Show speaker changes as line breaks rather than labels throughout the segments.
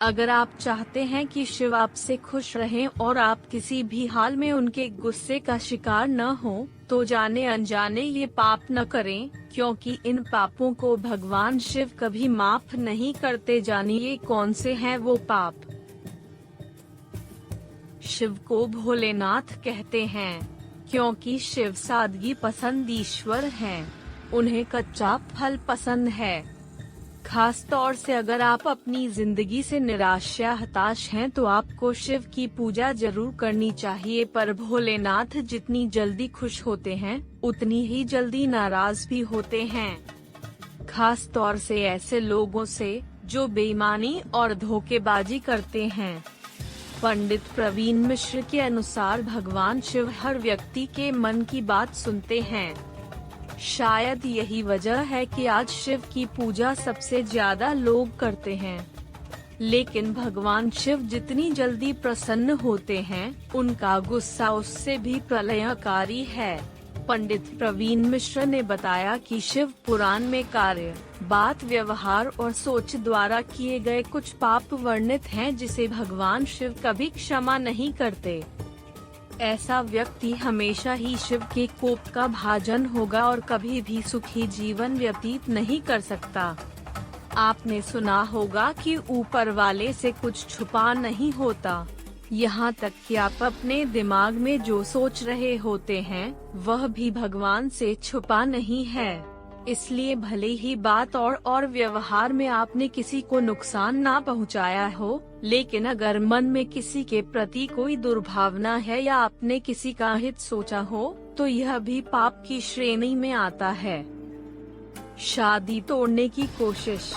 अगर आप चाहते हैं कि शिव आपसे खुश रहें और आप किसी भी हाल में उनके गुस्से का शिकार न हो, तो जाने अनजाने ये पाप न करें, क्योंकि इन पापों को भगवान शिव कभी माफ नहीं करते। जानिए कौन से हैं वो पाप। शिव को भोलेनाथ कहते हैं, क्योंकि शिव सादगी पसंद ईश्वर हैं। उन्हें कच्चा फल पसंद है। खास तौर से अगर आप अपनी जिंदगी से निराश या हताश हैं तो आपको शिव की पूजा जरूर करनी चाहिए। पर भोलेनाथ जितनी जल्दी खुश होते हैं, उतनी ही जल्दी नाराज भी होते हैं। खास तौर से ऐसे लोगों से जो बेईमानी और धोखेबाजी करते हैं। पंडित प्रवीण मिश्र के अनुसार भगवान शिव हर व्यक्ति के मन की बात सुनते हैं। शायद यही वजह है कि आज शिव की पूजा सबसे ज्यादा लोग करते हैं। लेकिन भगवान शिव जितनी जल्दी प्रसन्न होते हैं, उनका गुस्सा उससे भी प्रलयकारी है। पंडित प्रवीण मिश्र ने बताया कि शिव पुराण में कार्य, बात, व्यवहार और सोच द्वारा किए गए कुछ पाप वर्णित हैं, जिसे भगवान शिव कभी क्षमा नहीं करते। ऐसा व्यक्ति हमेशा ही शिव के कोप का भाजन होगा और कभी भी सुखी जीवन व्यतीत नहीं कर सकता। आपने सुना होगा कि ऊपर वाले से कुछ छुपा नहीं होता। यहाँ तक कि आप अपने दिमाग में जो सोच रहे होते हैं, वह भी भगवान से छुपा नहीं है। इसलिए भले ही बात और व्यवहार में आपने किसी को नुकसान ना पहुंचाया हो, लेकिन अगर मन में किसी के प्रति कोई दुर्भावना है या आपने किसी का हित सोचा हो, तो यह भी पाप की श्रेणी में आता है। शादी तोड़ने की कोशिश।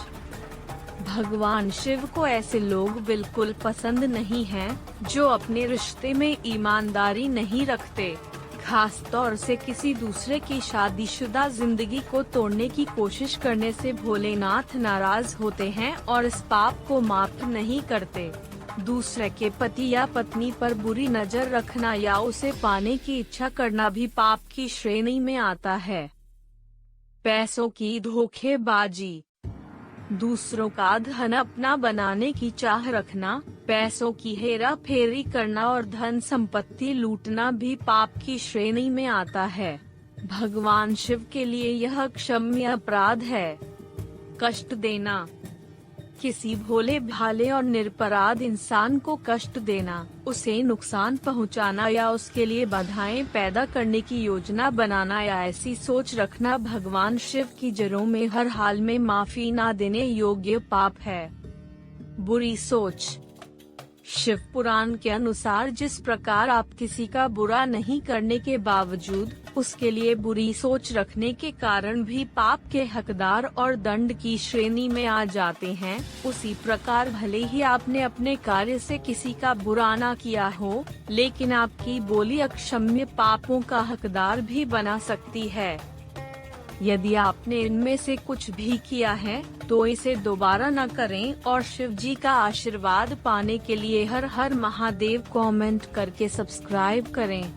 भगवान शिव को ऐसे लोग बिल्कुल पसंद नहीं हैं, जो अपने रिश्ते में ईमानदारी नहीं रखते। खास तौर से किसी दूसरे की शादीशुदा जिंदगी को तोड़ने की कोशिश करने से भोलेनाथ नाराज होते हैं और इस पाप को माफ नहीं करते। दूसरे के पति या पत्नी पर बुरी नजर रखना या उसे पाने की इच्छा करना भी पाप की श्रेणी में आता है। पैसों की धोखेबाजी। दूसरों का धन अपना बनाने की चाह रखना, पैसों की हेरा फेरी करना और धन संपत्ति लूटना भी पाप की श्रेणी में आता है। भगवान शिव के लिए यह क्षम्य अपराध है। कष्ट देना। किसी भोले भाले और निरपराध इंसान को कष्ट देना, उसे नुकसान पहुंचाना या उसके लिए बाधाएं पैदा करने की योजना बनाना या ऐसी सोच रखना भगवान शिव की जड़ों में हर हाल में माफी ना देने योग्य पाप है। बुरी सोच। शिव पुराण के अनुसार जिस प्रकार आप किसी का बुरा नहीं करने के बावजूद उसके लिए बुरी सोच रखने के कारण भी पाप के हकदार और दंड की श्रेणी में आ जाते हैं, उसी प्रकार भले ही आपने अपने कार्य से किसी का बुरा ना किया हो, लेकिन आपकी बोली अक्षम्य पापों का हकदार भी बना सकती है। यदि आपने इनमें से कुछ भी किया है, तो इसे दोबारा न करें और शिव जी का आशीर्वाद पाने के लिए हर हर महादेव कमेंट करके सब्सक्राइब करें।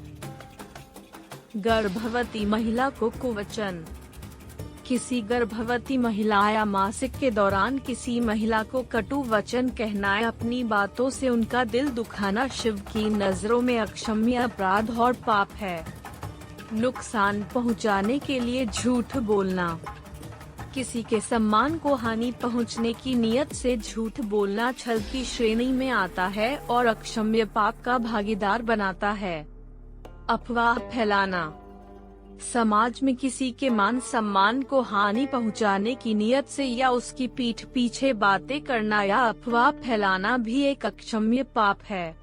गर्भवती महिला को कुवचन। किसी गर्भवती महिला या मासिक के दौरान किसी महिला को कटु वचन कहना या अपनी बातों से उनका दिल दुखाना शिव की नजरों में अक्षम्य अपराध और पाप है। नुकसान पहुंचाने के लिए झूठ बोलना। किसी के सम्मान को हानि पहुंचने की नियत से झूठ बोलना छल की श्रेणी में आता है और अक्षम्य पाप का भागीदार बनाता है। अफवाह फैलाना। समाज में किसी के मान सम्मान को हानि पहुंचाने की नियत से या उसकी पीठ पीछे बातें करना या अफवाह फैलाना भी एक अक्षम्य पाप है।